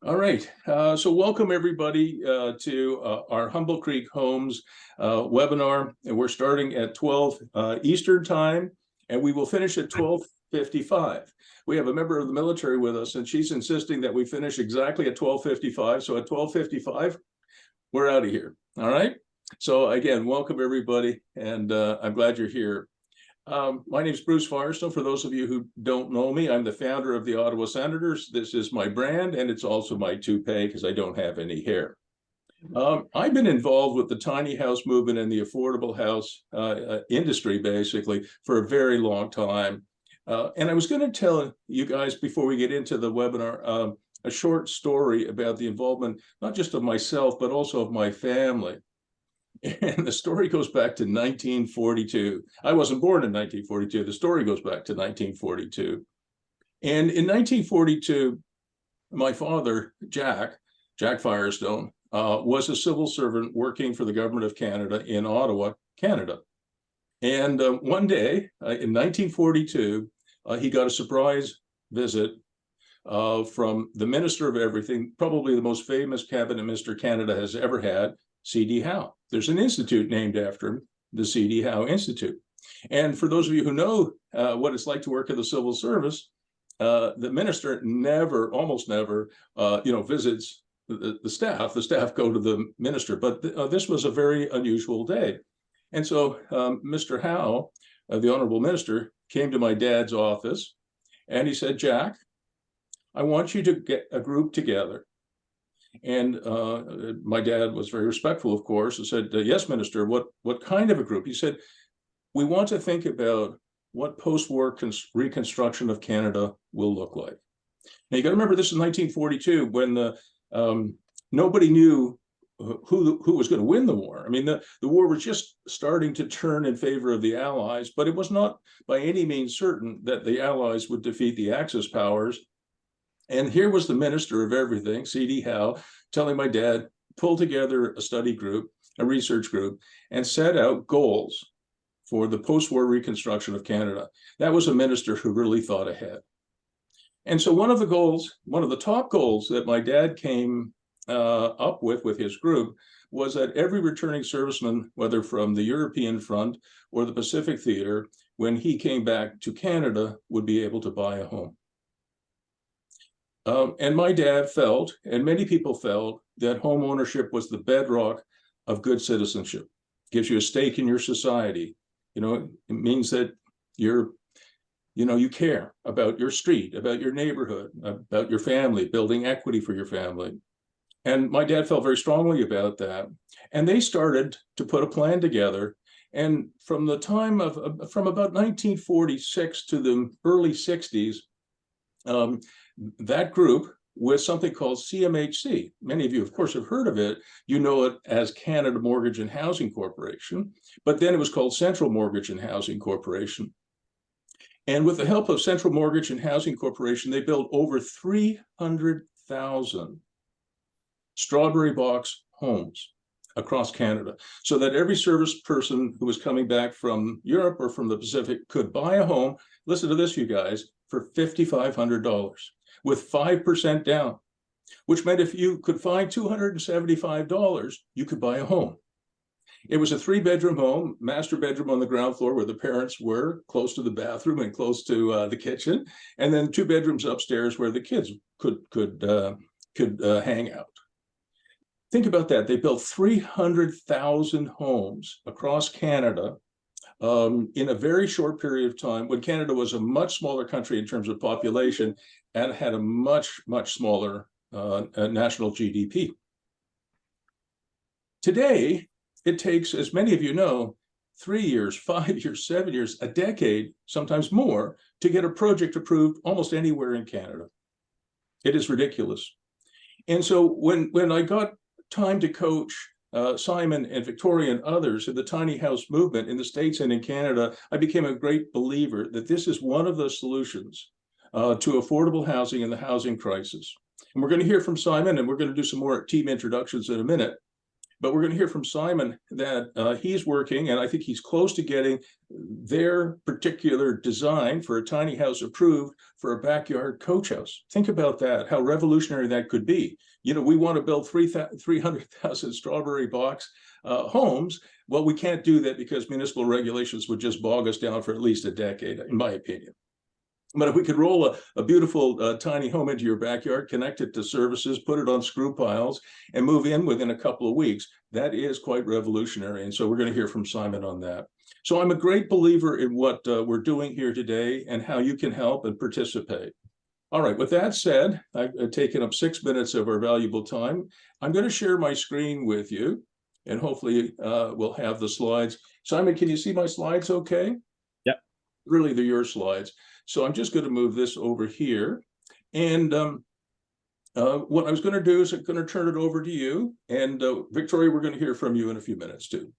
All right, so welcome everybody to our Humble Creek Homes webinar. And we're starting at 12 Eastern time, and we will finish at 12:55. We have a member of the military with us, and she's insisting that we finish exactly at 12:55. So at 12:55, we're out of here. All right. So again, welcome everybody, and I'm glad you're here. My name is Bruce Firestone. For those of you who don't know me, I'm the founder of the Ottawa Senators. This is my brand, and it's also my toupee because I don't have any hair. I've been involved with the tiny house movement and the affordable house industry, basically, for a very long time. And I was going to tell you guys before we get into the webinar a short story about the involvement, not just of myself, but also of my family. And the story goes back to 1942. I wasn't born in 1942. The story goes back to 1942. And in 1942, my father, Jack Firestone, was a civil servant working for the government of Canada in Ottawa, Canada. And one day in 1942, he got a surprise visit from the Minister of Everything, probably the most famous cabinet minister Canada has ever had, C.D. Howe. There's an institute named after him, the C.D. Howe Institute. And for those of you who know what it's like to work in the civil service, the minister almost never, visits the staff. The staff go to the minister, but this was a very unusual day. And so Mr. Howe, the honorable minister, came to my dad's office, and he said, "Jack, I want you to get a group together." And my dad was very respectful, of course, and said, "Yes, Minister, what kind of a group?" He said, "We want to think about what post-war reconstruction of Canada will look like." Now, you got to remember, this is 1942, when nobody knew who was going to win the war. I mean, the war was just starting to turn in favor of the Allies, but it was not by any means certain that the Allies would defeat the Axis powers. And here was the Minister of Everything, C.D. Howe, telling my dad, pull together a study group, a research group, and set out goals for the post-war reconstruction of Canada. That was a minister who really thought ahead. And so one of the top goals that my dad came up with his group was that every returning serviceman, whether from the European front or the Pacific Theater, when he came back to Canada, would be able to buy a home. And my dad felt, and many people felt, that home ownership was the bedrock of good citizenship. It gives you a stake in your society. It means that you care about your street, about your neighborhood, about your family, building equity for your family. And my dad felt very strongly about that. And they started to put a plan together. And from about 1946 to the early 60s, that group with something called CMHC. Many of you, of course, have heard of it. You know it as Canada Mortgage and Housing Corporation, but then it was called Central Mortgage and Housing Corporation. And with the help of Central Mortgage and Housing Corporation, they built over 300,000 strawberry box homes across Canada, so that every service person who was coming back from Europe or from the Pacific could buy a home. Listen to this, you guys, for $5,500 with 5% down, which meant if you could find $275, you could buy a home. It was a 3-bedroom home, master bedroom on the ground floor where the parents were, close to the bathroom and close to the kitchen, and then 2 bedrooms upstairs where the kids could hang out. Think about that. They built 300,000 homes across Canada in a very short period of time, when Canada was a much smaller country in terms of population and had a much, much smaller national GDP. Today, it takes, as many of you know, 3 years, 5 years, 7 years, a decade, sometimes more, to get a project approved almost anywhere in Canada. It is ridiculous. And so when I got time to coach Simon and Victoria and others in the tiny house movement in the States and in Canada, I became a great believer that this is one of the solutions to affordable housing and the housing crisis. And we're going to hear from Simon, and we're going to do some more team introductions in a minute. But we're going to hear from Simon that he's working, and I think he's close to getting their particular design for a tiny house approved for a backyard coach house. Think about that, how revolutionary that could be. You know, we want to build 300,000 strawberry box homes. Well, we can't do that because municipal regulations would just bog us down for at least a decade, in my opinion. But if we could roll a beautiful tiny home into your backyard, connect it to services, put it on screw piles, and move in within a couple of weeks, that is quite revolutionary. And so we're going to hear from Simon on that. So I'm a great believer in what we're doing here today and how you can help and participate. All right, with that said, I've taken up 6 minutes of our valuable time. I'm going to share my screen with you, and hopefully we'll have the slides. Simon, can you see my slides okay? Yep. Really, they're your slides. So I'm just going to move this over here. And what I was going to do is I'm going to turn it over to you. And Victoria, we're going to hear from you in a few minutes too.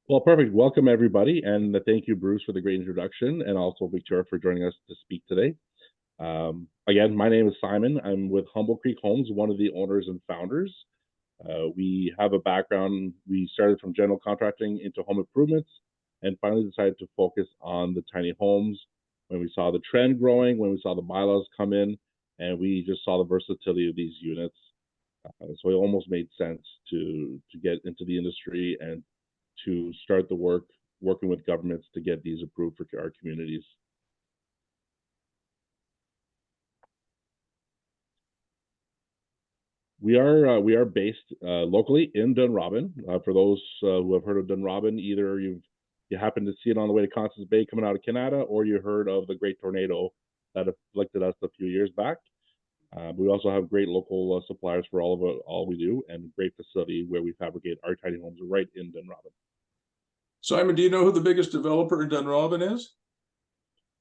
Well, perfect. Welcome, everybody. And thank you, Bruce, for the great introduction. And also Victoria for joining us to speak today. Again, my name is Simon. I'm with Humble Creek Homes, one of the owners and founders. We have a background. We started from general contracting into home improvements and finally decided to focus on the tiny homes when we saw the trend growing, when we saw the bylaws come in, and we just saw the versatility of these units. So it almost made sense to get into the industry and to start the working with governments to get these approved for our communities. We are based locally in Dunrobin. For those who have heard of Dunrobin, either you happen to see it on the way to Constance Bay coming out of Canada, or you heard of the great tornado that afflicted us a few years back. We also have great local suppliers for all we do, and great facility where we fabricate our tiny homes right in Dunrobin. Simon, do you know who the biggest developer in Dunrobin is?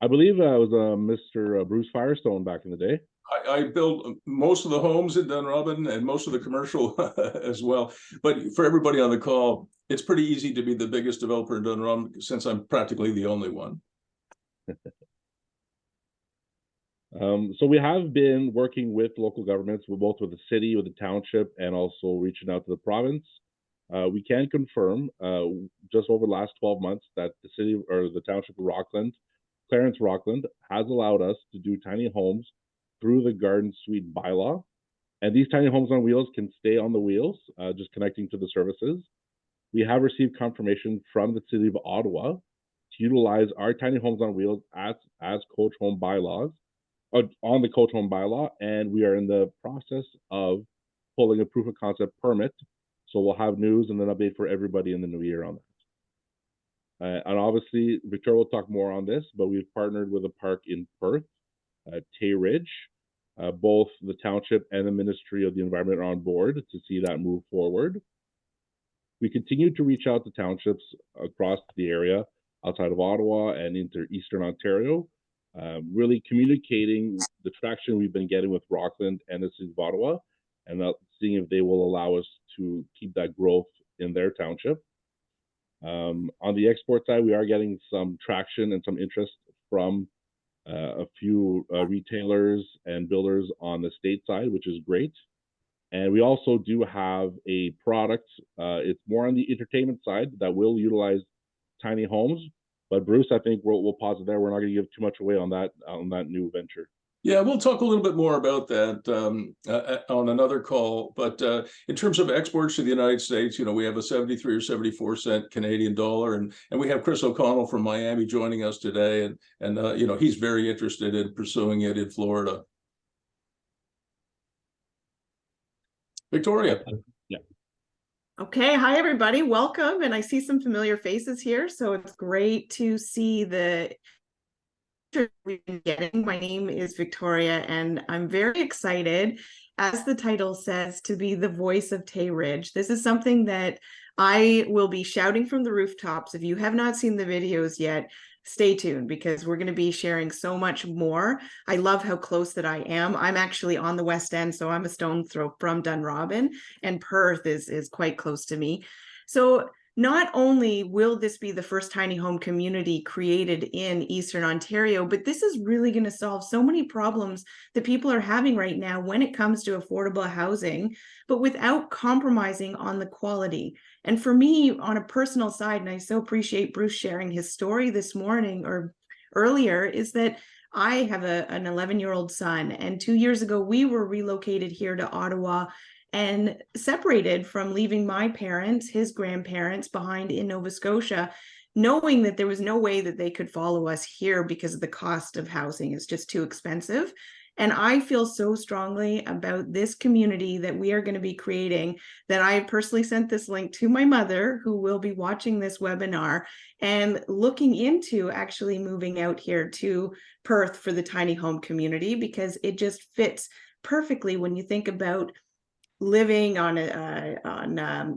I believe it was Mr. Bruce Firestone back in the day. I built most of the homes in Dunrobin and most of the commercial as well. But for everybody on the call, it's pretty easy to be the biggest developer in Dunrobin since I'm practically the only one. So we have been working with local governments, both with the city, with the township, and also reaching out to the province. We can confirm just over the last 12 months that the city or the township of Rockland, Clarence Rockland, has allowed us to do tiny homes through the Garden Suite bylaw. And these tiny homes on wheels can stay on the wheels, just connecting to the services. We have received confirmation from the city of Ottawa to utilize our tiny homes on wheels as coach home bylaws, on the coach home bylaw, and we are in the process of pulling a proof of concept permit. So we'll have news and an update for everybody in the new year on that. And obviously, Victoria will talk more on this, but we've partnered with a park in Perth, Tay Ridge. Both the township and the Ministry of the Environment are on board to see that move forward. We continue to reach out to townships across the area outside of Ottawa and into Eastern Ontario, really communicating the traction we've been getting with Rockland and the city of Ottawa, and seeing if they will allow us to keep that growth in their township. On the export side, we are getting some traction and some interest from a few retailers and builders on the state side, which is great. And we also do have a product, it's more on the entertainment side that will utilize tiny homes. But Bruce, I think we'll pause it there. We're not going to give too much away on that new venture. Yeah, we'll talk a little bit more about that on another call. But in terms of exports to the United States, you know, we have a 73 or 74 cent Canadian dollar, and we have Chris O'Connell from Miami joining us today, and you know, he's very interested in pursuing it in Florida. Victoria. Yeah. Okay, hi everybody, welcome. And I see some familiar faces here, so it's great to see the we've been getting. My name is Victoria, and I'm very excited, as the title says, to be the voice of Tay Ridge. This is something that I will be shouting from the rooftops. If you have not seen the videos yet, stay tuned, because we're going to be sharing so much more. I love how close that I am. I'm actually on the West End, so I'm a stone's throw from Dunrobin, and Perth is quite close to me. So not only will this be the first tiny home community created in Eastern Ontario, but this is really going to solve so many problems that people are having right now when it comes to affordable housing, but without compromising on the quality. And for me, on a personal side, and I so appreciate Bruce sharing his story this morning or earlier, is that I have an 11-year-old son, and 2 years ago, we were relocated here to Ottawa and separated from leaving my parents, his grandparents behind in Nova Scotia, knowing that there was no way that they could follow us here because of the cost of housing is just too expensive. And I feel so strongly about this community that we are going to be creating that I personally sent this link to my mother, who will be watching this webinar and looking into actually moving out here to Perth for the tiny home community, because it just fits perfectly when you think about living on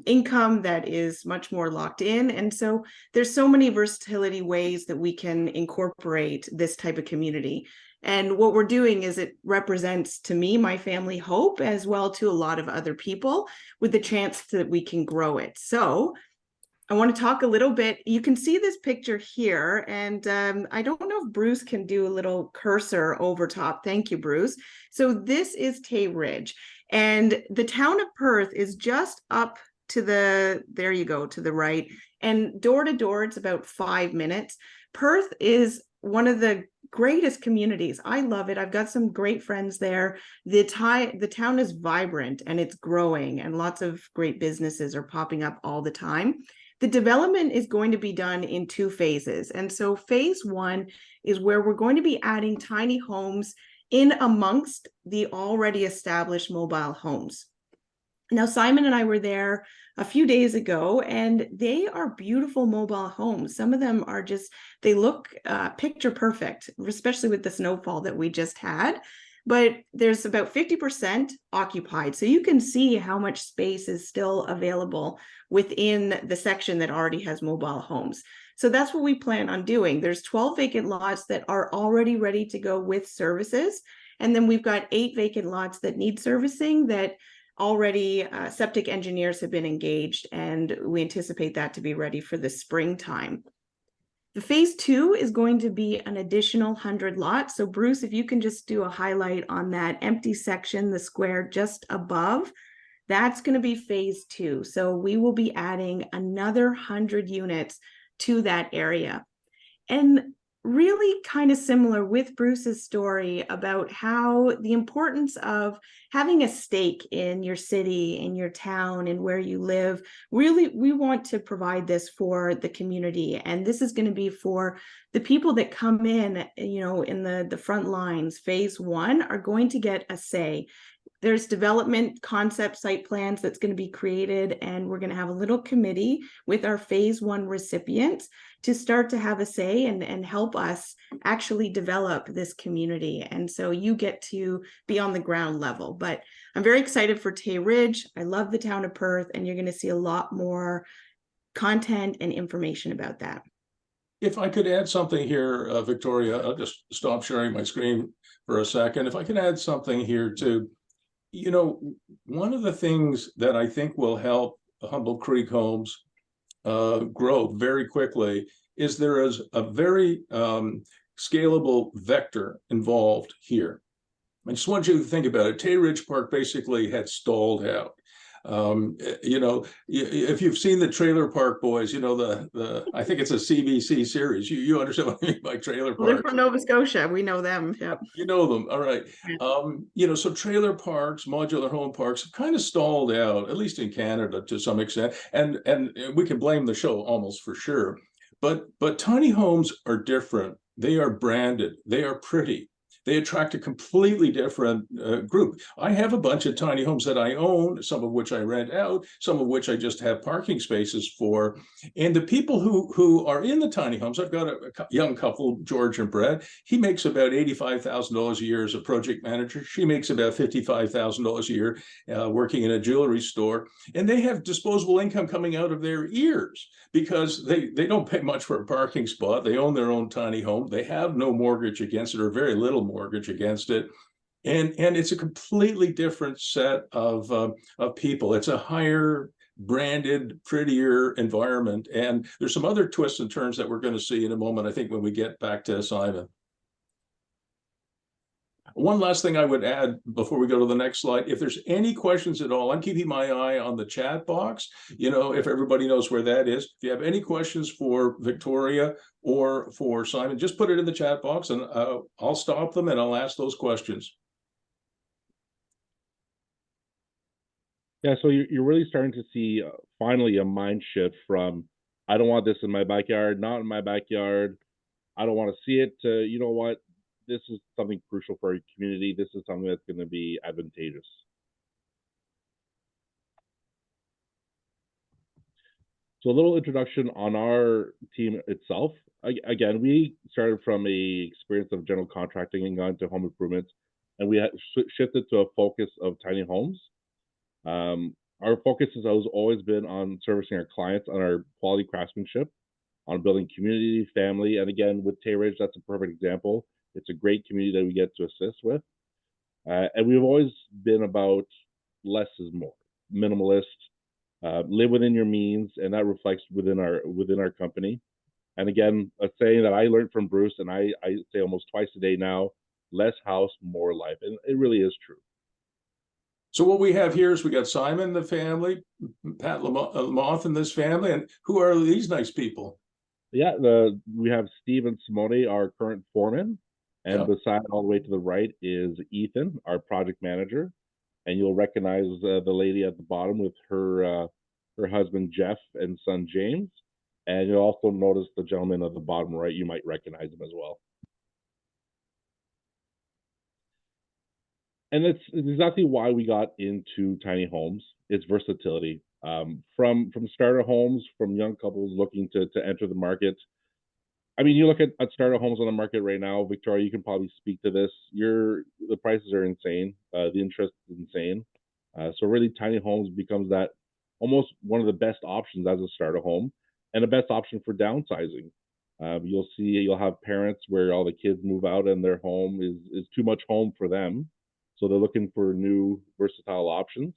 income that is much more locked in. And so there's so many versatility ways that we can incorporate this type of community. And what we're doing is it represents, to me, my family hope, as well to a lot of other people, with the chance that we can grow it. So I want to talk a little bit. You can see this picture here, and I don't know if Bruce can do a little cursor over top. Thank you, Bruce. So this is Tay Ridge. And the town of Perth is just up to there you go, to the right. And door to door, it's about 5 minutes. Perth is one of the greatest communities. I love it. I've got some great friends there. The town is vibrant and it's growing, and lots of great businesses are popping up all the time. The development is going to be done in 2 phases. And so phase 1 is where we're going to be adding tiny homes in amongst the already established mobile homes. Now, Simon and I were there a few days ago, and they are beautiful mobile homes. Some of them are just, they look picture perfect, especially with the snowfall that we just had. But there's about 50% occupied. So you can see how much space is still available within the section that already has mobile homes. So that's what we plan on doing. There's 12 vacant lots that are already ready to go with services. And then we've got 8 vacant lots that need servicing that already septic engineers have been engaged, and we anticipate that to be ready for the springtime. The phase 2 is going to be an additional 100 lots. So Bruce, if you can just do a highlight on that empty section, the square just above, that's going to be phase 2. So we will be adding another 100 units to that area. And really kind of similar with Bruce's story about how the importance of having a stake in your city, in your town, and where you live. Really, we want to provide this for the community. And this is going to be for the people that come in, you know, in the front lines. Phase 1 are going to get a say. There's development concept site plans that's going to be created, and we're going to have a little committee with our phase 1 recipients to start to have a say and help us actually develop this community. And so you get to be on the ground level. But I'm very excited for Tay Ridge. I love the town of Perth, and you're going to see a lot more content and information about that. If I could add something here, Victoria, I'll just stop sharing my screen for a second. If I can add something here too. You know, one of the things that I think will help Humble Creek Homes grow very quickly is there is a very scalable vector involved here. I just want you to think about it. Tay Ridge Park basically had stalled out. You know, if you've seen the Trailer Park Boys, you know, I think it's a CBC series. You understand what I mean by Trailer Park. They're from Nova Scotia. We know them. Yep. You know them. All right. Yeah. You know, so trailer parks, modular home parks have kind of stalled out, at least in Canada to some extent. And we can blame the show almost for sure. But tiny homes are different. They are branded. They are pretty. They attract a completely different group. I have a bunch of tiny homes that I own, some of which I rent out, some of which I just have parking spaces for. And the people who are in the tiny homes, I've got a young couple, George and Brett. He makes about $85,000 a year as a project manager. She makes about $55,000 a year working in a jewelry store. And they have disposable income coming out of their ears because they don't pay much for a parking spot. They own their own tiny home. They have no mortgage against it, or very little mortgage against it, and it's a completely different set of people. It's a higher branded, prettier environment. And there's some other twists and turns that we're going to see in a moment, I think, when we get back to Simon. One last thing I would add before we go to the next slide, if there's any questions at all, I'm keeping my eye on the chat box, if everybody knows where that is. If you have any questions for Victoria or for Simon, just put it in the chat box and I'll stop them and I'll ask those questions. Yeah, so you're really starting to see finally a mind shift from, I don't want this in my backyard, not in my backyard, I don't want to see it, to, you know what, this is something crucial for our community. This is something that's going to be advantageous. So a little introduction on our team itself. Again, we started from a experience of general contracting and got into home improvements, and we had shifted to a focus of tiny homes. Our focus has always been on servicing our clients, on our quality craftsmanship, on building community, family, and again, with Tay Ridge, that's a perfect example. It's a great community that we get to assist with. And we've always been about less is more, minimalist, live within your means, and that reflects within our company. And again, a saying that I learned from Bruce, and I say almost twice a day now, less house, more life. And it really is true. So what we have here is we got Simon, the family, Pat Lamoth and this family, and who are these nice people? Yeah, we have Steve and Simone, our current foreman, and beside all the way to the right is Ethan, our project manager, and you'll recognize the lady at the bottom with her husband Jeff and son James, and you'll also notice the gentleman at the bottom right. You might recognize him as well. And it's exactly why we got into tiny homes. It's versatility. From starter homes, from young couples looking to enter the market. I mean, you look at starter homes on the market right now, Victoria, you can probably speak to this. The prices are insane. The interest is insane. So really tiny homes becomes that almost one of the best options as a starter home and the best option for downsizing. You'll have parents where all the kids move out and their home is too much home for them. So they're looking for new versatile options.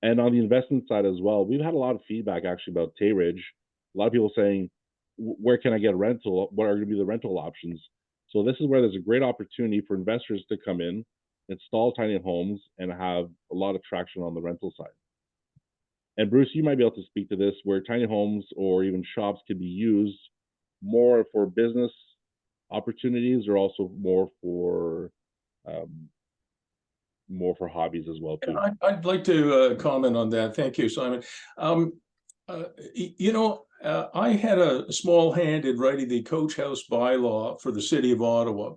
And on the investment side as well, we've had a lot of feedback actually about Tay Ridge. A lot of people saying, where can I get a rental? What are going to be the rental options? So this is where there's a great opportunity for investors to come in, install tiny homes, and have a lot of traction on the rental side. And Bruce, you might be able to speak to this, where tiny homes or even shops can be used more for business opportunities or also more for hobbies as well too. I'd like to comment on that. Thank you, Simon. I had a small hand in writing the coach house bylaw for the city of Ottawa.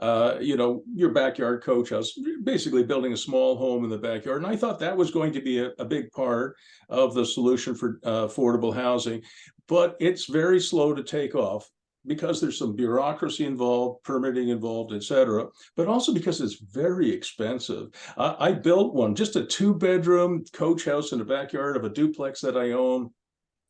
Your backyard coach house, basically building a small home in the backyard. And I thought that was going to be a big part of the solution for affordable housing, but it's very slow to take off because there's some bureaucracy involved, permitting involved, et cetera, but also because it's very expensive. I built one, just a 2-bedroom coach house in the backyard of a duplex that I own.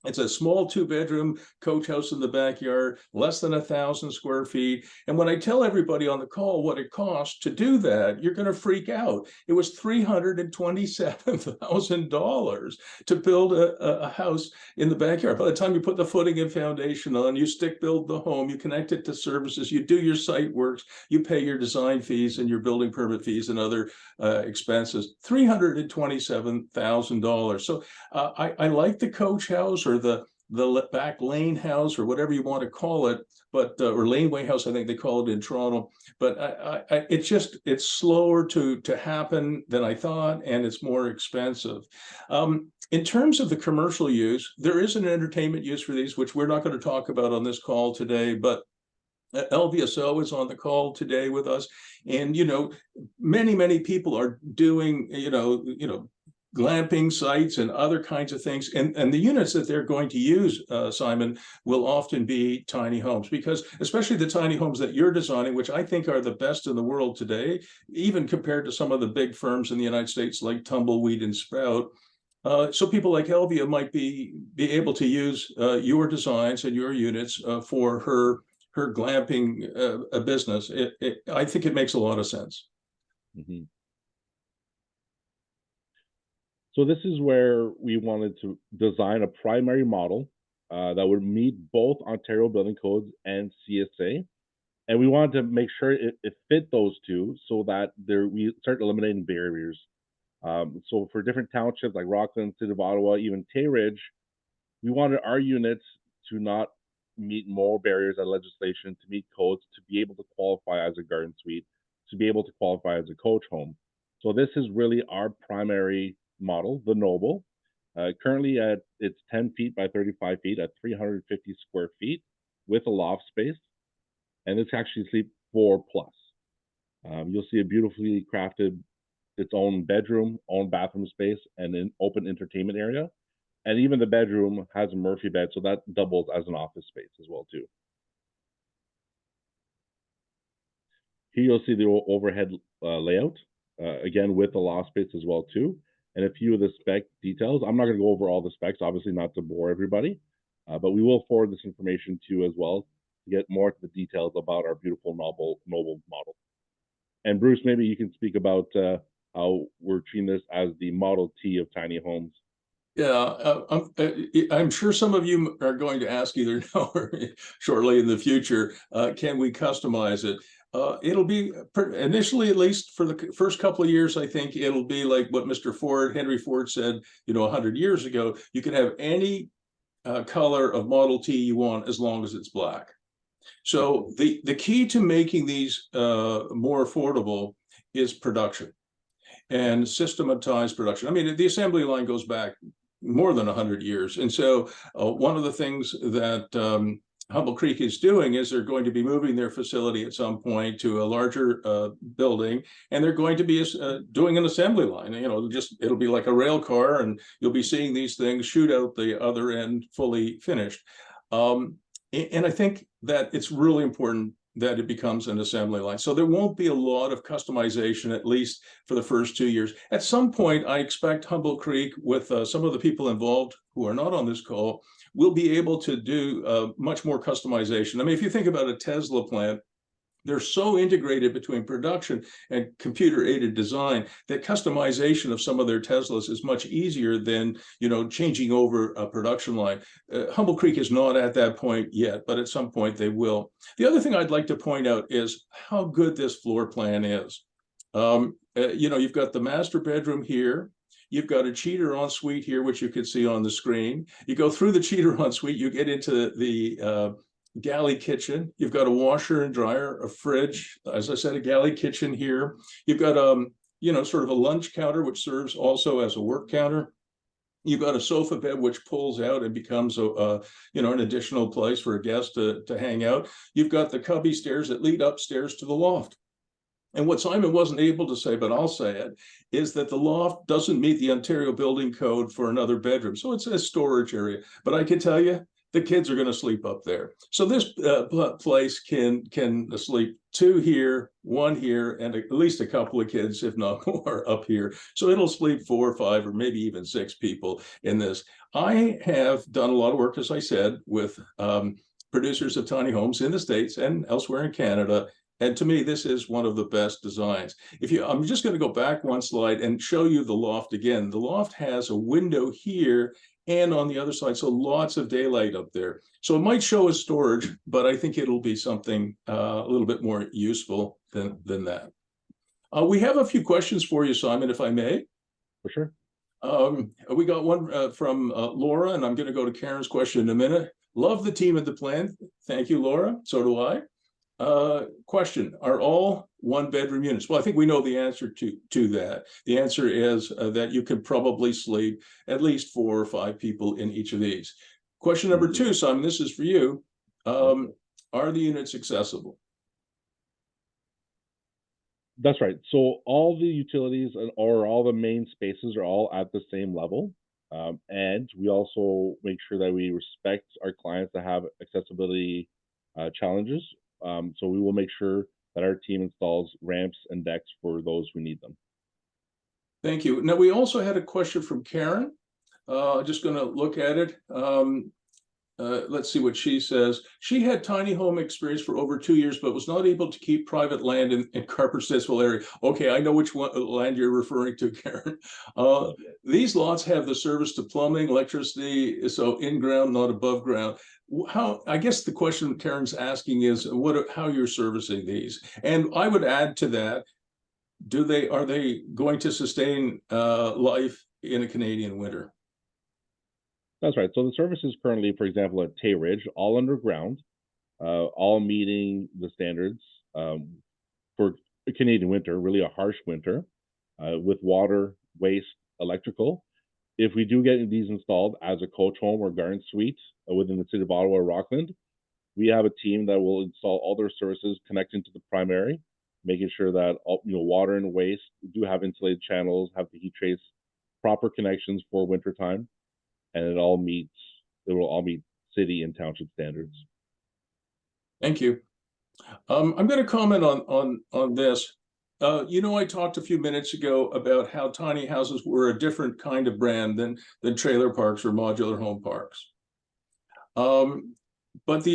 It's a small 2-bedroom coach house in the backyard, less than 1,000 square feet. And when I tell everybody on the call what it costs to do that, you're going to freak out. It was $327,000 to build a house in the backyard. By the time you put the footing and foundation on, you stick build the home, you connect it to services, you do your site works, you pay your design fees and your building permit fees and other expenses, $327,000. So I like the coach house or the back lane house or whatever you want to call it, but or laneway house, I think they call it in Toronto. But it's slower to happen than I thought, and it's more expensive. In terms of the commercial use, there is an entertainment use for these, which we're not going to talk about on this call today, but LVSO is on the call today with us, and many people are doing glamping sites and other kinds of things, and the units that they're going to use, Simon, will often be tiny homes, because especially the tiny homes that you're designing, which I think are the best in the world today, even compared to some of the big firms in the United States like Tumbleweed and Sprout. So people like Elvia might be able to use your designs and your units for her glamping business. I think it makes a lot of sense. Mm-hmm. So this is where we wanted to design a primary model that would meet both Ontario Building Codes and CSA. And we wanted to make sure it fit those two so that we start eliminating barriers. So for different townships like Rockland, City of Ottawa, even Tay Ridge, we wanted our units to not meet more barriers at legislation, to meet codes, to be able to qualify as a garden suite, to be able to qualify as a coach home. So this is really our primary model, the Noble. Currently it's 10 feet by 35 feet at 350 square feet with a loft space. And it's actually sleep 4+. You'll see a beautifully crafted, its own bedroom, own bathroom space, and an open entertainment area. And even the bedroom has a Murphy bed, so that doubles as an office space as well too. Here you'll see the overhead layout, again with the loft space as well too, and a few of the spec details. I'm not going to go over all the specs, obviously not to bore everybody, but we will forward this information to you as well to get more to the details about our beautiful Noble model. And Bruce, maybe you can speak about how we're treating this as the Model T of tiny homes. Yeah, I'm sure some of you are going to ask either now or shortly in the future, can we customize it? It'll be initially, at least for the first couple of years, I think it'll be like what Henry Ford said, 100 years ago. You can have any color of Model T you want as long as it's black. So the key to making these more affordable is production and systematized production. I mean, the assembly line goes back more than 100 years. And so one of the things that Humble Creek is doing is they're going to be moving their facility at some point to a larger building, and they're going to be doing an assembly line. It'll be like a rail car, and you'll be seeing these things shoot out the other end fully finished. And I think that it's really important that it becomes an assembly line. So there won't be a lot of customization, at least for the first 2 years. At some point, I expect Humble Creek, with some of the people involved who are not on this call, will be able to do much more customization. I mean, if you think about a Tesla plant, they're so integrated between production and computer-aided design that customization of some of their Teslas is much easier than, changing over a production line. Humble Creek is not at that point yet, but at some point they will. The other thing I'd like to point out is how good this floor plan is. You've got the master bedroom here. You've got a cheater ensuite here, which you can see on the screen. You go through the cheater ensuite, you get into the galley kitchen. You've got a washer and dryer, a fridge, as I said, a galley kitchen here. You've got sort of a lunch counter, which serves also as a work counter. You've got a sofa bed which pulls out and becomes an additional place for a guest to hang out. You've got the cubby stairs that lead upstairs to the loft. And what Simon wasn't able to say, but I'll say it, is that the loft doesn't meet the Ontario Building Code for another bedroom. So it's a storage area. But I can tell you, the kids are going to sleep up there. So this place can sleep 2 here, 1 here, and at least a couple of kids, if not more, up here. So it'll sleep 4 or 5 or maybe even 6 people in this. I have done a lot of work, as I said, with producers of tiny homes in the States and elsewhere in Canada. And to me, this is one of the best designs. I'm just going to go back one slide and show you the loft again. The loft has a window here and on the other side, so lots of daylight up there. So it might show as storage, but I think it'll be something a little bit more useful than that. We have a few questions for you, Simon, if I may. For sure. We got one from Laura, and I'm going to go to Karen's question in a minute. Love the team at the plan. Thank you, Laura. So do I. Question, are all 1-bedroom units? Well, I think we know the answer to that. The answer is that you could probably sleep at least 4 or 5 people in each of these. Question number 2, Simon, this is for you. Are the units accessible? That's right. So all the utilities or all the main spaces are all at the same level. And we also make sure that we respect our clients that have accessibility challenges. So we will make sure that our team installs ramps and decks for those who need them. Thank you. Now, we also had a question from Karen. Just going to look at it. let's see what she says. She had tiny home experience for over 2 years, but was not able to keep private land in Carper-Stittsville area. Okay, I know which one land you're referring to, Karen. These lots have the service to plumbing, electricity, so in ground, not above ground. How, I guess the question Karen's asking is how you're servicing these. And I would add to that, are they going to sustain life in a Canadian winter? That's right. So the service is currently, for example, at Tay Ridge, all underground, all meeting the standards for a Canadian winter, really a harsh winter, with water, waste, electrical. If we do get these installed as a coach home or garden suite within the city of Ottawa or Rockland, we have a team that will install all their services connecting to the primary, making sure that all, water and waste do have insulated channels, have the heat trace, proper connections for wintertime, and it will all meet city and township standards. Thank you. I'm going to comment on this. I talked a few minutes ago about how tiny houses were a different kind of brand than trailer parks or modular home parks. But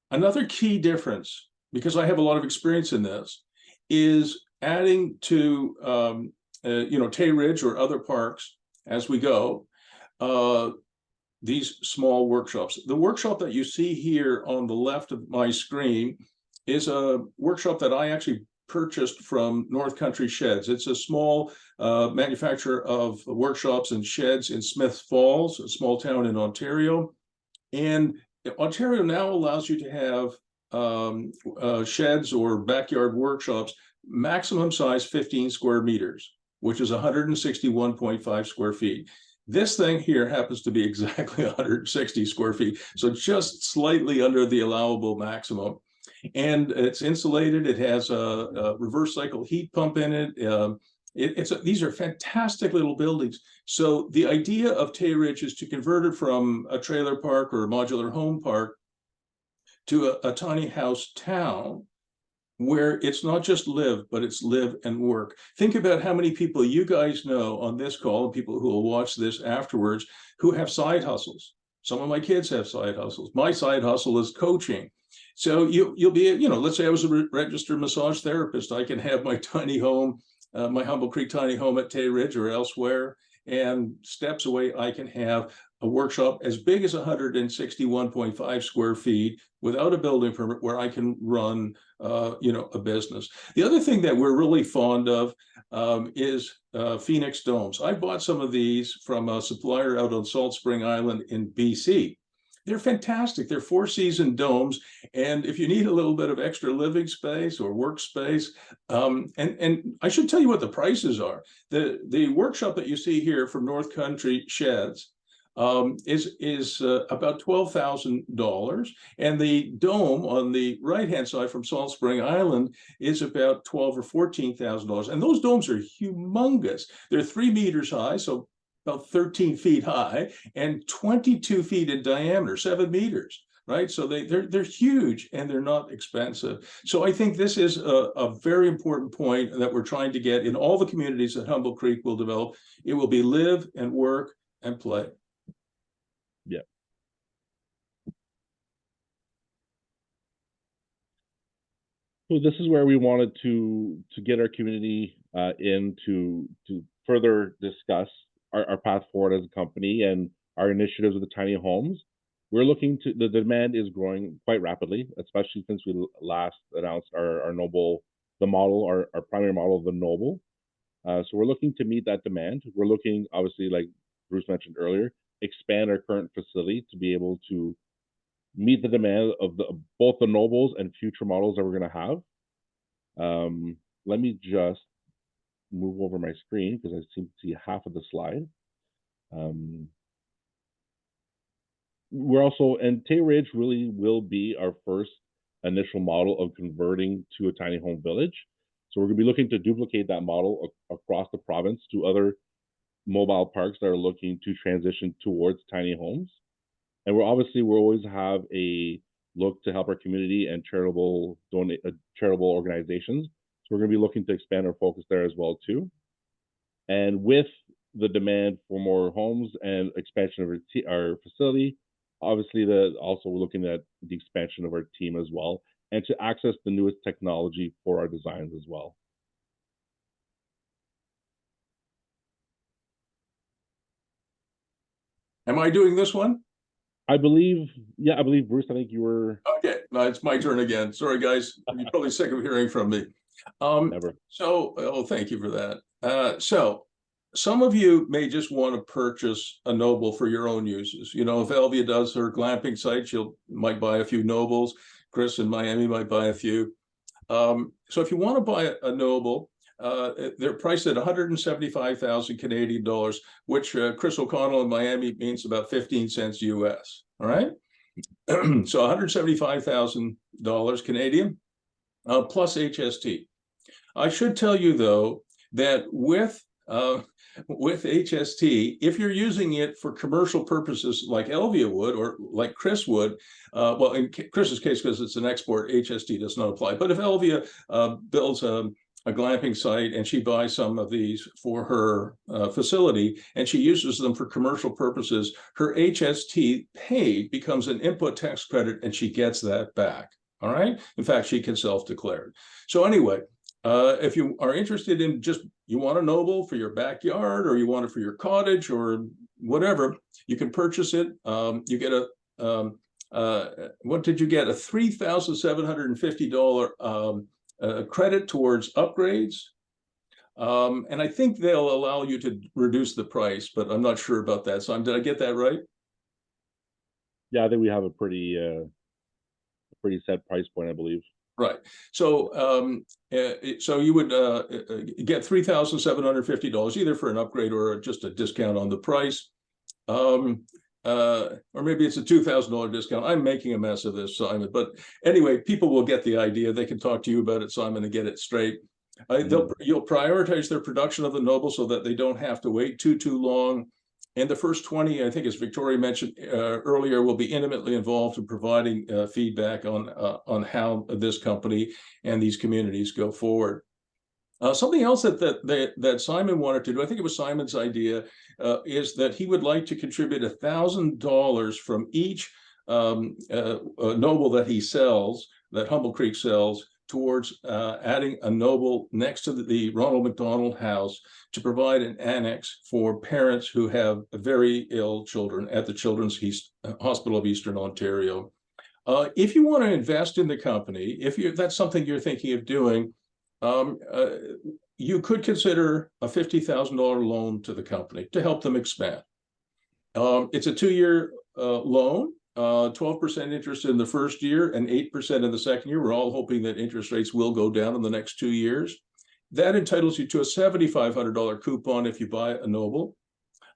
another key difference, because I have a lot of experience in this, is adding to Tay Ridge or other parks as we go, these small workshops. The workshop that you see here on the left of my screen is a workshop that I actually purchased from North Country Sheds. It's a small manufacturer of workshops and sheds in Smith Falls, a small town in Ontario. And Ontario now allows you to have sheds or backyard workshops, maximum size 15 square meters, which is 161.5 square feet. This thing here happens to be exactly 160 square feet, so just slightly under the allowable maximum. And it's insulated. It has a reverse cycle heat pump in it. These are fantastic little buildings. So the idea of Tay Ridge is to convert it from a trailer park or a modular home park to a tiny house town, where it's not just live, but it's live and work. Think about how many people you guys know on this call, and people who will watch this afterwards, who have side hustles. Some of my kids have side hustles. My side hustle is coaching. So you'll be, let's say I was a registered massage therapist. I can have my tiny home, my Humble Creek tiny home at Tay Ridge or elsewhere, and steps away, I can have a workshop as big as 161.5 square feet without a building permit, where I can run, a business. The other thing that we're really fond of is Phoenix domes. I bought some of these from a supplier out on Salt Spring Island in BC. They're fantastic. They're 4-season domes. And if you need a little bit of extra living space or workspace, and I should tell you what the prices are. The workshop that you see here from North Country Sheds is about $12,000. And the dome on the right-hand side from Salt Spring Island is about $12,000 or $14,000. And those domes are humongous. They're 3 meters high, so about 13 feet high, and 22 feet in diameter, 7 meters, right? So they're huge, and they're not expensive. So I think this is a very important point that we're trying to get in all the communities that Humble Creek will develop. It will be live and work and play. Yeah. So this is where we wanted to get our community in to further discuss our path forward as a company and our initiatives with the tiny homes. We're looking to, the demand is growing quite rapidly, especially since we last announced our Noble, the model, our primary model of the Noble. So we're looking to meet that demand. We're looking, obviously, like Bruce mentioned earlier, expand our current facility to be able to meet the demand of both the Nobles and future models that we're going to have. Let me just move over my screen because I seem to see half of the slide. We're also, and Tay Ridge really will be our first initial model of converting to a tiny home village. So we're going to be looking to duplicate that model across the province to other mobile parks that are looking to transition towards tiny homes. And we'll always have a look to help our community and charitable organizations. So we're going to be looking to expand our focus there as well too. And with the demand for more homes and expansion of our facility, Obviously, also we're looking at the expansion of our team as well, and to access the newest technology for our designs as well. Am I doing this one? I believe, yeah, I believe, Bruce, I think you were. Okay, it's my turn again. Sorry, guys. You're probably sick of hearing from me. Never. Thank you for that. So some of you may just want to purchase a Noble for your own uses. You know, if Elvia does her glamping site, might buy a few Nobles. Chris in Miami might buy a few. So if you want to buy a Noble, they're priced at 175,000 Canadian dollars, which Chris O'Connell in Miami means about 15 cents US. All right. So $175,000 Canadian plus HST. I should tell you, though, that with HST, if you're using it for commercial purposes like Elvia would or like Chris would, well, in Chris's case, because it's an export, HST does not apply. But if Elvia builds a glamping site and she buys some of these for her facility and she uses them for commercial purposes, her HST paid becomes an input tax credit and she gets that back. All right. In fact, she can self-declare it. So anyway, if you are interested in you want a Noble for your backyard or you want it for your cottage or whatever, you can purchase it. You get what did you get? A $3,750 credit towards upgrades. And I think they'll allow you to reduce the price, but I'm not sure about that. So did I get that right? Yeah, I think we have a pretty set price point, I believe. Right. So so you would get $3,750 either for an upgrade or just a discount on the price. Or maybe it's a $2,000 discount. I'm making a mess of this, Simon. But anyway, people will get the idea. They can talk to you about it, Simon, and get it straight. You'll prioritize their production of the Noble so that they don't have to wait too long. And the first 20, I think, as Victoria mentioned earlier, will be intimately involved in providing feedback on how this company and these communities go forward. Something else that Simon wanted to do, I think it was Simon's idea, is that he would like to contribute $1,000 from each Noble that he sells, that Humble Creek sells, towards adding a Noble next to the Ronald McDonald House to provide an annex for parents who have very ill children at the Children's Hospital of Eastern Ontario. If you want to invest in the company, that's something you're thinking of doing, you could consider a $50,000 loan to the company to help them expand. It's a 2-year loan. 12% interest in the first year and 8% in the second year. We're all hoping that interest rates will go down in the next 2 years. That entitles you to a $7,500 coupon if you buy a Noble.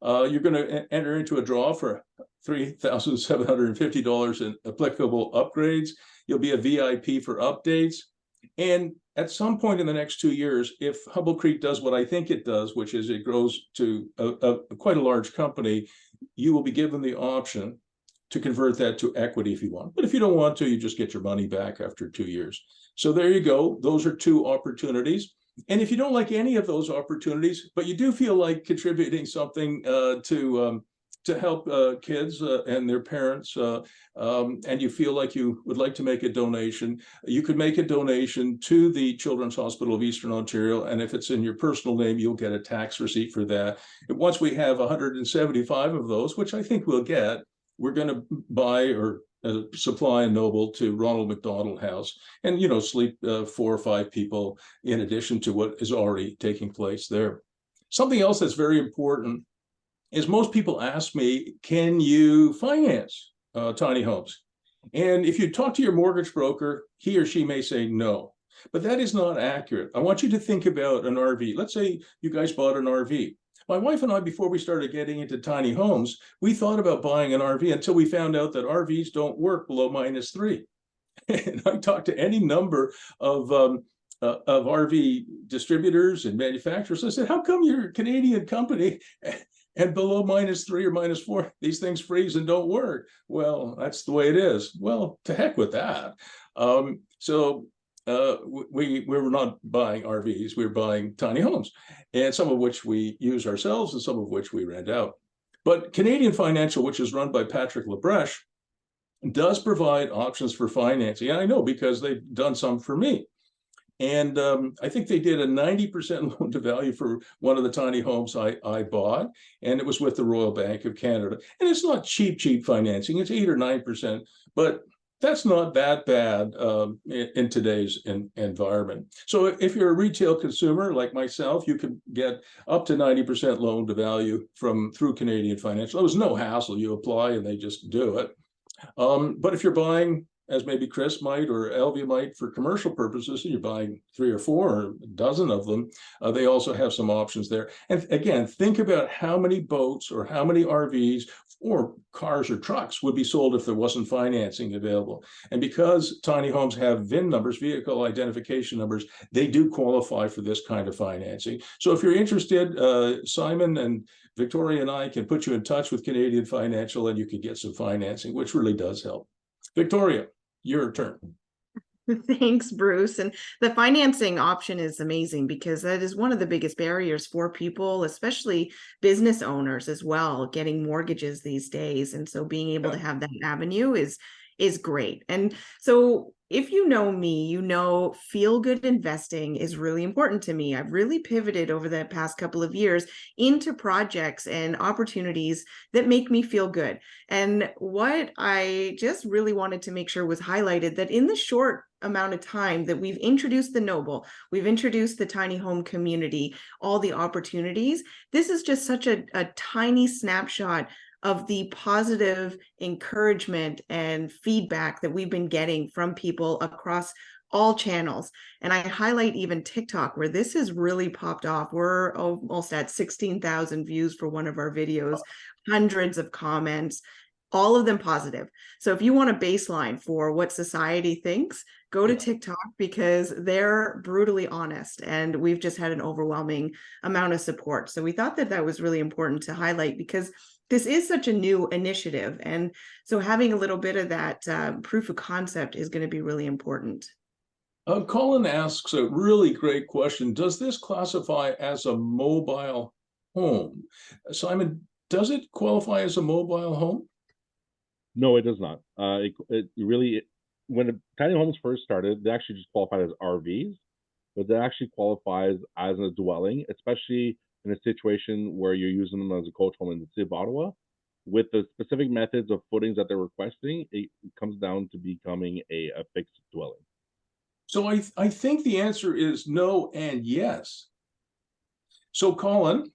You're going to enter into a draw for $3,750 in applicable upgrades. You'll be a VIP for updates. And at some point in the next 2 years, if Humble Creek does what I think it does, which is it grows to quite a large company, you will be given the option to convert that to equity if you want. But if you don't want to, you just get your money back after 2 years. So there you go. Those are 2 opportunities. And if you don't like any of those opportunities, but you do feel like contributing something to help kids and their parents, and you feel like you would like to make a donation, you could make a donation to the Children's Hospital of Eastern Ontario. And if it's in your personal name, you'll get a tax receipt for that. And once we have 175 of those, which I think we'll get, we're going to buy or supply a Noble to Ronald McDonald House and, sleep 4 or 5 people in addition to what is already taking place there. Something else that's very important is most people ask me, can you finance tiny homes? And if you talk to your mortgage broker, he or she may say no, but that is not accurate. I want you to think about an RV. Let's say you guys bought an RV. My wife and I, before we started getting into tiny homes, we thought about buying an RV until we found out that RVs don't work below -3. And I talked to any number of RV distributors and manufacturers. I said, how come you're a Canadian company and below -3 or -4, these things freeze and don't work? Well, that's the way it is. Well, to heck with that. We were not buying RVs, we were buying tiny homes, and some of which we use ourselves and some of which we rent out. But Canadian Financial, which is run by Patrick Labreche, does provide options for financing. And I know because they've done some for me. And I think they did a 90% loan to value for one of the tiny homes I bought, and it was with the Royal Bank of Canada. And it's not cheap financing; it's 8 or 9%, but that's not that bad in today's environment. So if you're a retail consumer like myself, you can get up to 90% loan to value through Canadian Financial. It was no hassle. You apply and they just do it. But if you're buying, as maybe Chris might or Elvia might for commercial purposes, and you're buying 3 or 4 or a dozen of them, they also have some options there. And again, think about how many boats or how many RVs or cars or trucks would be sold if there wasn't financing available. And because tiny homes have VIN numbers, vehicle identification numbers, they do qualify for this kind of financing. So if you're interested, Simon and Victoria and I can put you in touch with Canadian Financial and you can get some financing, which really does help. Victoria, your turn. Thanks, Bruce. And the financing option is amazing because that is one of the biggest barriers for people, especially business owners as well, getting mortgages these days. And so being able to have that avenue is great. And so if you know me, you know feel good investing is really important to me. I've really pivoted over the past couple of years into projects and opportunities that make me feel good. And what I just really wanted to make sure was highlighted that in the short amount of time that we've introduced the Noble, we've introduced the tiny home community, all the opportunities, this is just such a tiny snapshot of the positive encouragement and feedback that we've been getting from people across all channels. And I highlight even TikTok, where this has really popped off. We're almost at 16,000 views for one of our videos, hundreds of comments, all of them positive. So if you want a baseline for what society thinks, go to TikTok because they're brutally honest. And we've just had an overwhelming amount of support. So we thought that that was really important to highlight because this is such a new initiative. And so having a little bit of that proof of concept is going to be really important. Colin asks a really great question. Does this classify as a mobile home? Simon, does it qualify as a mobile home? No, it does not. It really, when the tiny homes first started, they actually just qualified as RVs, but that actually qualifies as a dwelling, especially in a situation where you're using them as a coach home in the city of Ottawa. With the specific methods of footings that they're requesting, it comes down to becoming a fixed dwelling. So I think the answer is no and yes. So Colin,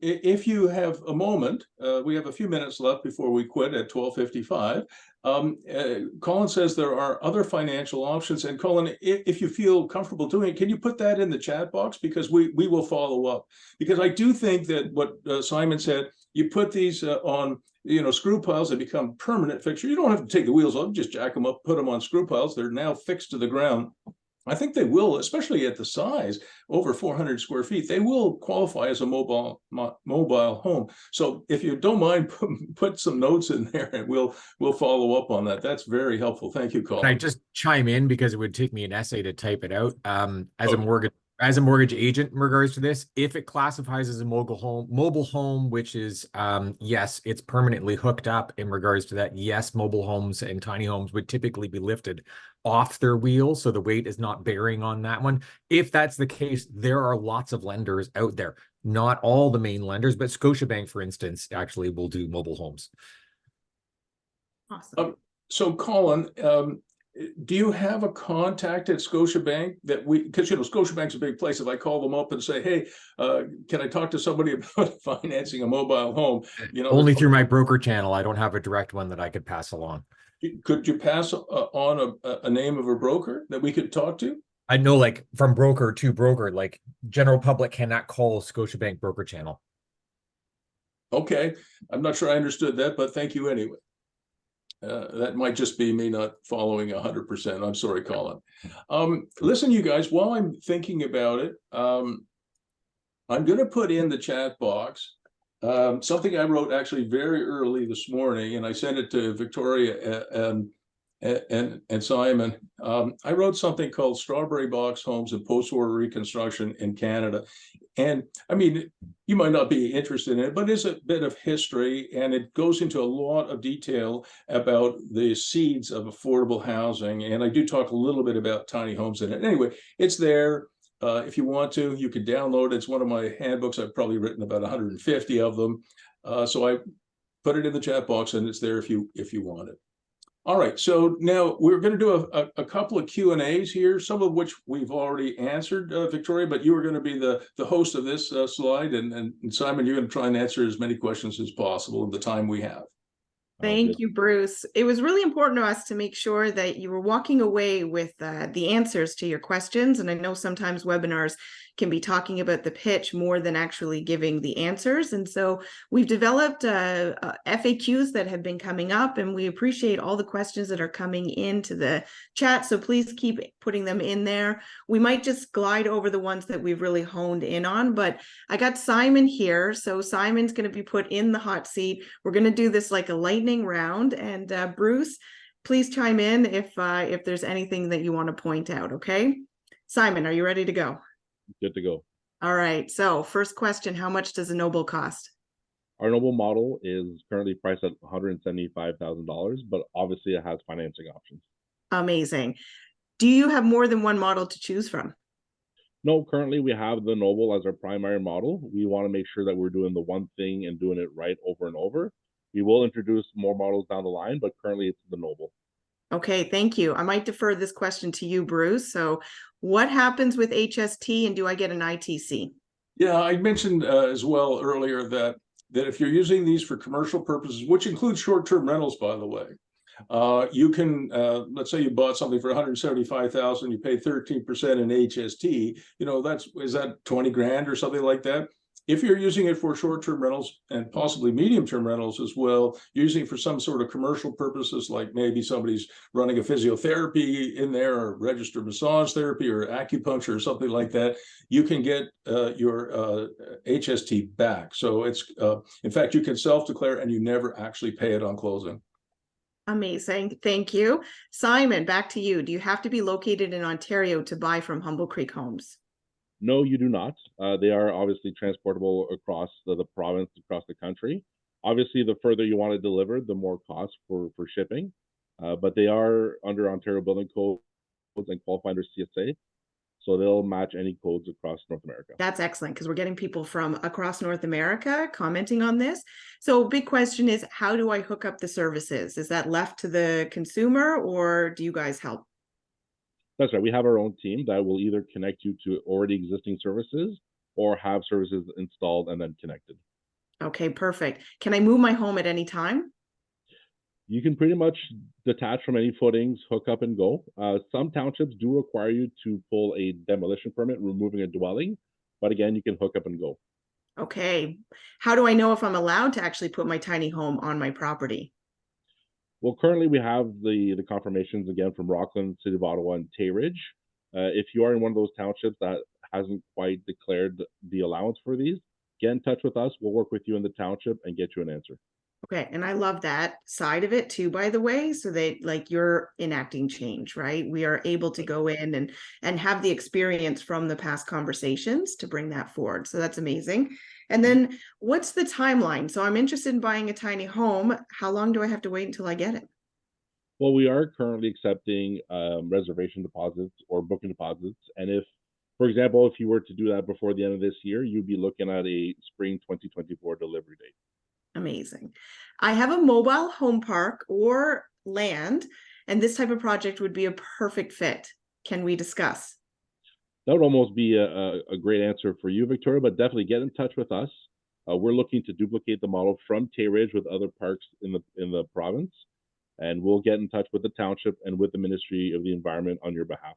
if you have a moment, we have a few minutes left before we quit at 12:55. Colin says there are other financial options. And Colin, if you feel comfortable doing it, can you put that in the chat box? Because we will follow up. Because I do think that what Simon said, you put these on, screw piles, they become permanent fixture. You don't have to take the wheels off, just jack them up, put them on screw piles. They're now fixed to the ground. I think they will, especially at the size, over 400 square feet, they will qualify as a mobile home. So if you don't mind, put some notes in there and we'll follow up on that. That's very helpful. Thank you, Colin. Can I just chime in because it would take me an essay to type it out? As a mortgage agent in regards to this, if it classifies as a mobile home, which is, yes, it's permanently hooked up in regards to that. Yes, mobile homes and tiny homes would typically be lifted off their wheels, so the weight is not bearing on that one. If that's the case, there are lots of lenders out there. Not all the main lenders, but Scotiabank, for instance, actually will do mobile homes. Awesome. So Colin, do you have a contact at Scotiabank that because Scotiabank's a big place. If I call them up and say, hey, can I talk to somebody about financing a mobile home? Only through my broker channel. I don't have a direct one that I could pass along. Could you pass on a name of a broker that we could talk to? I know, like from broker to broker, like general public cannot call Scotiabank broker channel. Okay, I'm not sure I understood that, but thank you anyway. That might just be me not following 100%. I'm sorry, Colin. Listen, you guys, while I'm thinking about it, I'm going to put in the chat box something I wrote actually very early this morning, and I sent it to Victoria and Simon. I wrote something called Strawberry Box Homes and Post-War Reconstruction in Canada. And I mean, you might not be interested in it, but it's a bit of history, and it goes into a lot of detail about the seeds of affordable housing. And I do talk a little bit about tiny homes in it. Anyway, it's there. If you want to, you can download it. It's one of my handbooks. I've probably written about 150 of them. So I put it in the chat box, and it's there if you want it. All right, so now we're going to do a couple of Q&As here, some of which we've already answered, Victoria, but you are going to be the host of this slide, and Simon, you're going to try and answer as many questions as possible in the time we have. Thank you, Bruce. It was really important to us to make sure that you were walking away with the answers to your questions. And I know sometimes webinars can be talking about the pitch more than actually giving the answers. And so we've developed FAQs that have been coming up, and we appreciate all the questions that are coming into the chat. So please keep putting them in there. We might just glide over the ones that we've really honed in on, but I got Simon here. So Simon's going to be put in the hot seat. We're going to do this like a lightning round. And Bruce, please chime in if there's anything that you want to point out. Okay. Simon, are you ready to go? Good to go. All right. So first question, how much does a Noble cost? Our Noble model is currently priced at $175,000, but obviously it has financing options. Amazing. Do you have more than one model to choose from? No, currently we have the Noble as our primary model. We want to make sure that we're doing the one thing and doing it right over and over. We will introduce more models down the line, but currently it's the Noble. Okay, thank you. I might defer this question to you, Bruce. So what happens with HST, and do I get an ITC? Yeah, I mentioned as well earlier that if you're using these for commercial purposes, which includes short-term rentals, by the way, you can, let's say you bought something for $175,000, you paid 13% in HST, you know, is that 20 grand or something like that? If you're using it for short-term rentals and possibly medium-term rentals as well, using it for some sort of commercial purposes, like maybe somebody's running a physiotherapy in there, or registered massage therapy, or acupuncture, or something like that, you can get your HST back. So it's, in fact, you can self-declare and you never actually pay it on closing. Amazing. Thank you. Simon, back to you. Do you have to be located in Ontario to buy from Humble Creek Homes? No, you do not. They are obviously transportable across the province, across the country. Obviously, the further you want to deliver, the more cost for shipping. But they are under Ontario Building Codes and qualify under CSA. So they'll match any codes across North America. That's excellent, because we're getting people from across North America commenting on this. So big question is, how do I hook up the services? Is that left to the consumer, or do you guys help? That's right. We have our own team that will either connect you to already existing services or have services installed and then connected. Okay, perfect. Can I move my home at any time? You can pretty much detach from any footings, hook up and go. Some townships do require you to pull a demolition permit, removing a dwelling, but again, you can hook up and go. Okay. How do I know if I'm allowed to actually put my tiny home on my property? Well, currently we have the confirmations again from Rockland, City of Ottawa, and Tayridge. If you are in one of those townships that hasn't quite declared the allowance for these, get in touch with us. We'll work with you in the township and get you an answer. Okay, and I love that side of it too, by the way, so that like you're enacting change, right? We are able to go in and have the experience from the past conversations to bring that forward. So that's amazing. And then what's the timeline? So I'm interested in buying a tiny home. How long do I have to wait until I get it? Well, we are currently accepting reservation deposits or booking deposits. And if, for example, if you were to do that before the end of this year, you'd be looking at a spring 2024 delivery date. Amazing. I have a mobile home park or land, and this type of project would be a perfect fit. Can we discuss? That would almost be a great answer for you, Victoria, but definitely get in touch with us. We're looking to duplicate the model from Tayridge with other parks in the province, and we'll get in touch with the township and with the Ministry of the Environment on your behalf.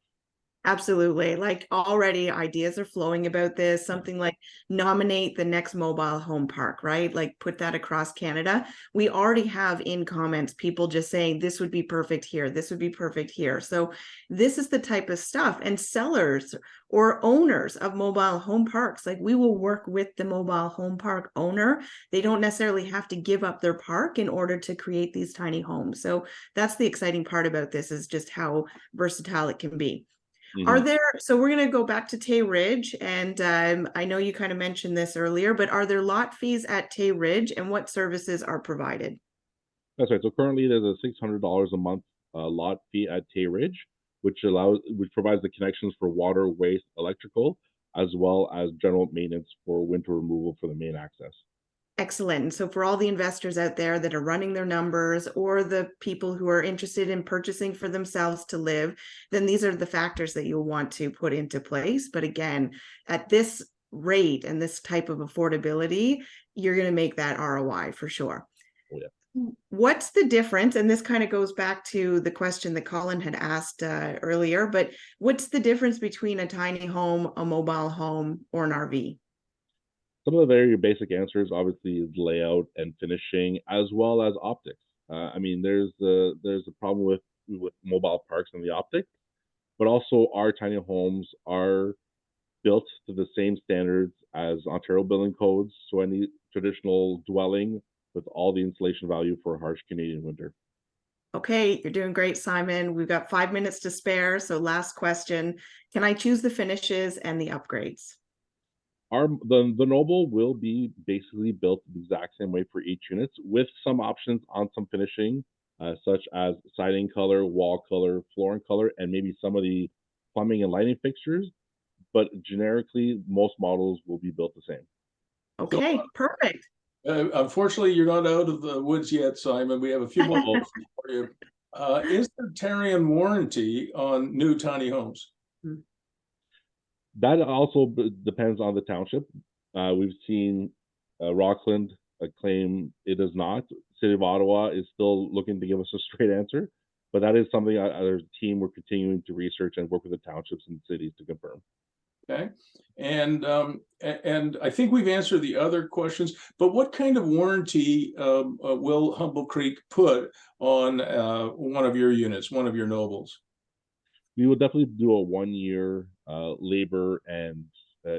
Absolutely. Like already ideas are flowing about this, something like nominate the next mobile home park, right? Like put that across Canada. We already have in comments, people just saying this would be perfect here. This would be perfect here. So this is the type of stuff, and sellers or owners of mobile home parks, like we will work with the mobile home park owner. They don't necessarily have to give up their park in order to create these tiny homes. So that's the exciting part about this, is just how versatile it can be. Are there, so we're going to go back to Tay Ridge, and I know you kind of mentioned this earlier, but are there lot fees at Tay Ridge, and what services are provided? That's right. So currently there's a $600 a month lot fee at Tay Ridge, which provides the connections for water, waste, electrical, as well as general maintenance for winter removal for the main access. Excellent. And so for all the investors out there that are running their numbers, or the people who are interested in purchasing for themselves to live, then these are the factors that you'll want to put into place. But again, at this rate and this type of affordability, you're going to make that ROI for sure. Oh, yeah. What's the difference? And this kind of goes back to the question that Colin had asked earlier, but what's the difference between a tiny home, a mobile home, or an RV? Some of the very basic answers obviously is layout and finishing, as well as optics. I mean, there's a problem with mobile parks and the optics, but also our tiny homes are built to the same standards as Ontario building codes. So any traditional dwelling with all the insulation value for a harsh Canadian winter. Okay, you're doing great, Simon. We've got 5 minutes to spare. So last question, can I choose the finishes and the upgrades? The Noble will be basically built the exact same way for each unit, with some options on some finishing, such as siding color, wall color, flooring color, and maybe some of the plumbing and lighting fixtures. But generically, most models will be built the same. Okay, perfect. Unfortunately, you're not out of the woods yet, Simon. We have a few more questions for you. Is there Tarian warranty on new tiny homes? That also depends on the township. We've seen Rockland claim it does not. City of Ottawa is still looking to give us a straight answer, but that is something our team we're continuing to research and work with the townships and cities to confirm. Okay, and I think we've answered the other questions, but what kind of warranty will Humble Creek put on one of your units, one of your Nobles? We will definitely do a 1-year labor and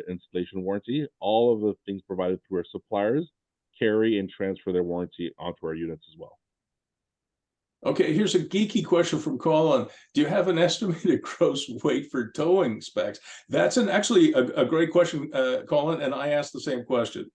installation warranty. All of the things provided through our suppliers carry and transfer their warranty onto our units as well. Okay, here's a geeky question from Colin. Do you have an estimated gross weight for towing specs? That's actually a great question, Colin, and I asked the same question.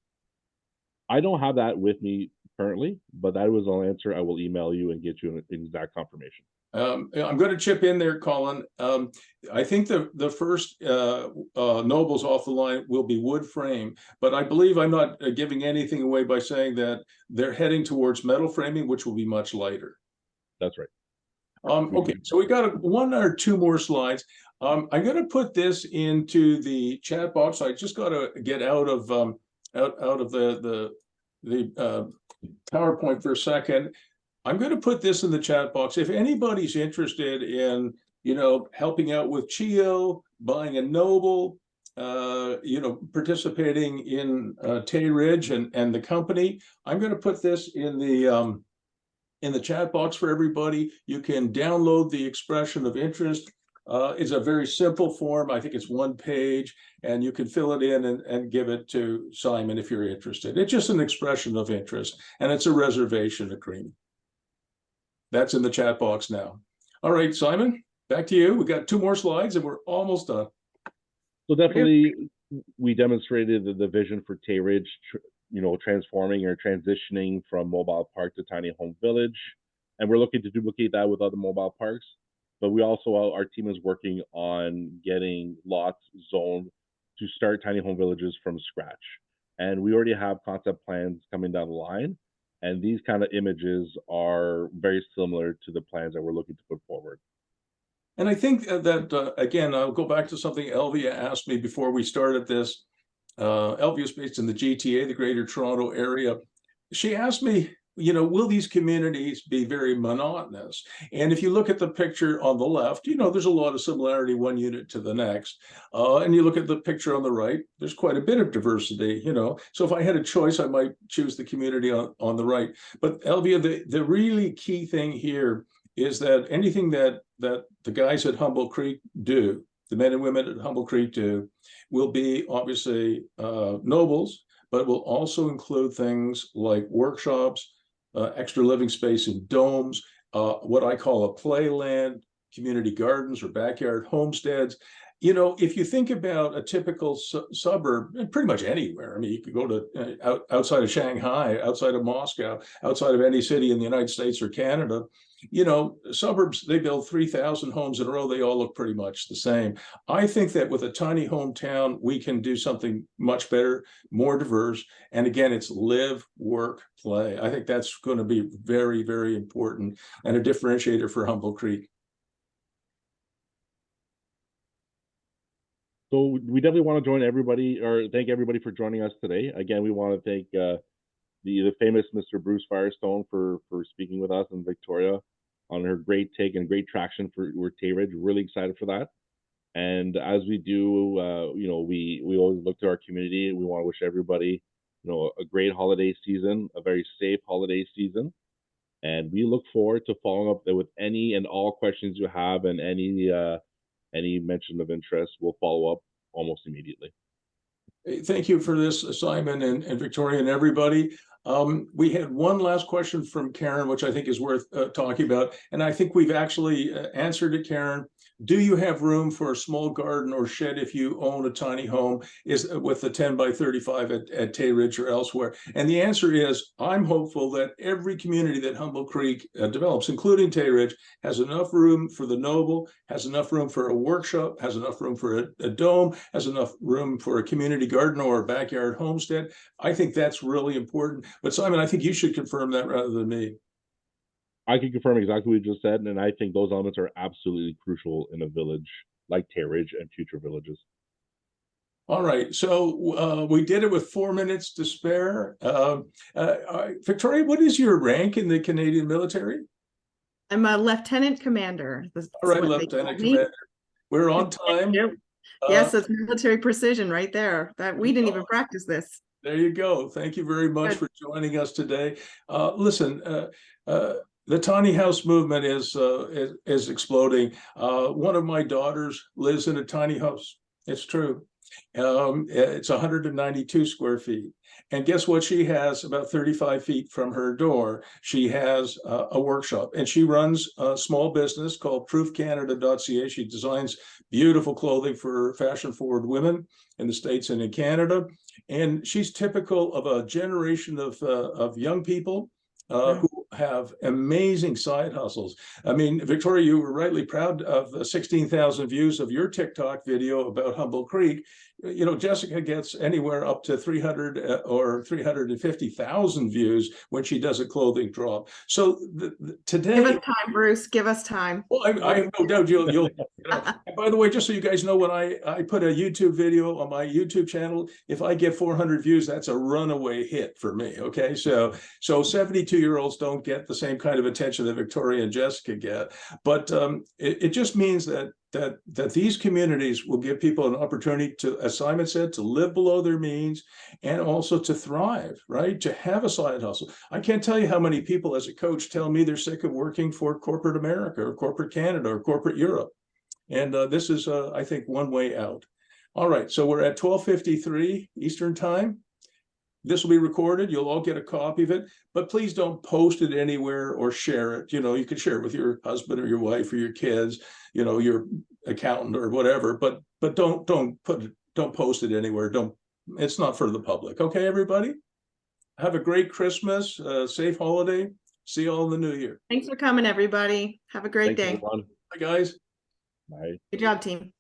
I don't have that with me currently, but that was an answer. I will email you and get you an exact confirmation. I'm going to chip in there, Colin. I think the first Nobles off the line will be wood frame, but I believe I'm not giving anything away by saying that they're heading towards metal framing, which will be much lighter. That's right. Okay, so we got 1 or 2 more slides. I'm going to put this into the chat box. I just got to get out of the PowerPoint for a second. I'm going to put this in the chat box. If anybody's interested in, helping out with CHIO, buying a Noble, participating in Tay Ridge and the company, I'm going to put this in the chat box for everybody. You can download the expression of interest. It's a very simple form. I think it's 1 page, and you can fill it in and give it to Simon if you're interested. It's just an expression of interest, and it's a reservation agreement. That's in the chat box now. All right, Simon, back to you. We got 2 more slides, and we're almost done. So definitely, we demonstrated the vision for Tay Ridge, transforming or transitioning from mobile park to tiny home village, and we're looking to duplicate that with other mobile parks. But we also, our team is working on getting lots zoned to start tiny home villages from scratch, and we already have concept plans coming down the line, and these kind of images are very similar to the plans that we're looking to put forward. And I think that again, I'll go back to something Elvia asked me before we started this. Elvia is based in the GTA, the Greater Toronto Area. She asked me, will these communities be very monotonous? And if you look at the picture on the left, there's a lot of similarity one unit to the next. And you look at the picture on the right, there's quite a bit of diversity, So if I had a choice, I might choose the community on the right. But Elvia, the really key thing here is that anything that the guys at Humble Creek do, the men and women at Humble Creek do, will be obviously Nobles, but will also include things like workshops, extra living space in domes, what I call a playland, community gardens or backyard homesteads. You know, if you think about a typical suburb, pretty much anywhere, I mean, you could go to outside of Shanghai, outside of Moscow, outside of any city in the United States or Canada, you know, suburbs, they build 3,000 homes in a row. They all look pretty much the same. I think that with a tiny hometown, we can do something much better, more diverse. And again, it's live, work, play. I think that's going to be very, very important and a differentiator for Humboldt Creek. So we definitely want to join everybody, or thank everybody for joining us today. Again, we want to thank the famous Mr. Bruce Firestone for speaking with us, and Victoria on her great take and great traction for Tay-Ridge. Really excited for that. And as we do, you know, we always look to our community. We want to wish everybody, you know, a great holiday season, a very safe holiday season. And we look forward to following up with any and all questions you have, and any mention of interest. We'll follow up almost immediately. Thank you for this, Simon and Victoria and everybody. We had one last question from Karen, which I think is worth talking about. And I think we've actually answered it, Karen. Do you have room for a small garden or shed if you own a tiny home is with the 10 by 35 at Tay-Ridge or elsewhere? And the answer is, I'm hopeful that every community that Humboldt Creek develops, including Tay-Ridge, has enough room for the noble, has enough room for a workshop, has enough room for a dome, has enough room for a community garden or a backyard homestead. I think that's really important. But Simon, I think you should confirm that rather than me. I can confirm exactly what you just said, and I think those elements are absolutely crucial in a village like Tay-Ridge and future villages. All right, so we did it with 4 minutes to spare. Victoria, what is your rank in the Canadian military? I'm a lieutenant commander. All right, Lieutenant Commander. We're on time. Yes, it's military precision right there. That we didn't even practice this. There you go. Thank you very much for joining us today. Listen, the tiny house movement is exploding. One of my daughters lives in a tiny house. It's true. It's 192 square feet. And guess what? She has about 35 feet from her door. She has a workshop, and she runs a small business called proofcanada.ca. She designs beautiful clothing for fashion-forward women in the States and in Canada. And she's typical of a generation of young people who have amazing side hustles. I mean, Victoria, you were rightly proud of the 16,000 views of your TikTok video about Humboldt Creek. You know, Jessica gets anywhere up to 300 or 350,000 views when she does a clothing drop. So today, give us time, Bruce. Give us time. Well, I have no doubt you'll. You know, by the way, just so you guys know, when I put a YouTube video on my YouTube channel, if I get 400 views, that's a runaway hit for me. Okay, so 72-year-olds don't get the same kind of attention that Victoria and Jessica get, but it just means that these communities will give people an opportunity to, as Simon said, to live below their means and also to thrive, right? To have a side hustle. I can't tell you how many people as a coach tell me they're sick of working for corporate America or corporate Canada or corporate Europe. And this is, I think, one way out. All right, so we're at 12:53 Eastern time. This will be recorded. You'll all get a copy of it, but please don't post it anywhere or share it. You know, you can share it with your husband or your wife or your kids, you know, your accountant or whatever, but don't post it anywhere. It's not for the public. Okay, everybody? Have a great Christmas, safe holiday. See you all in the new year. Thanks for coming, everybody. Have a great day. Everyone. Bye, guys. Bye. Good job, team.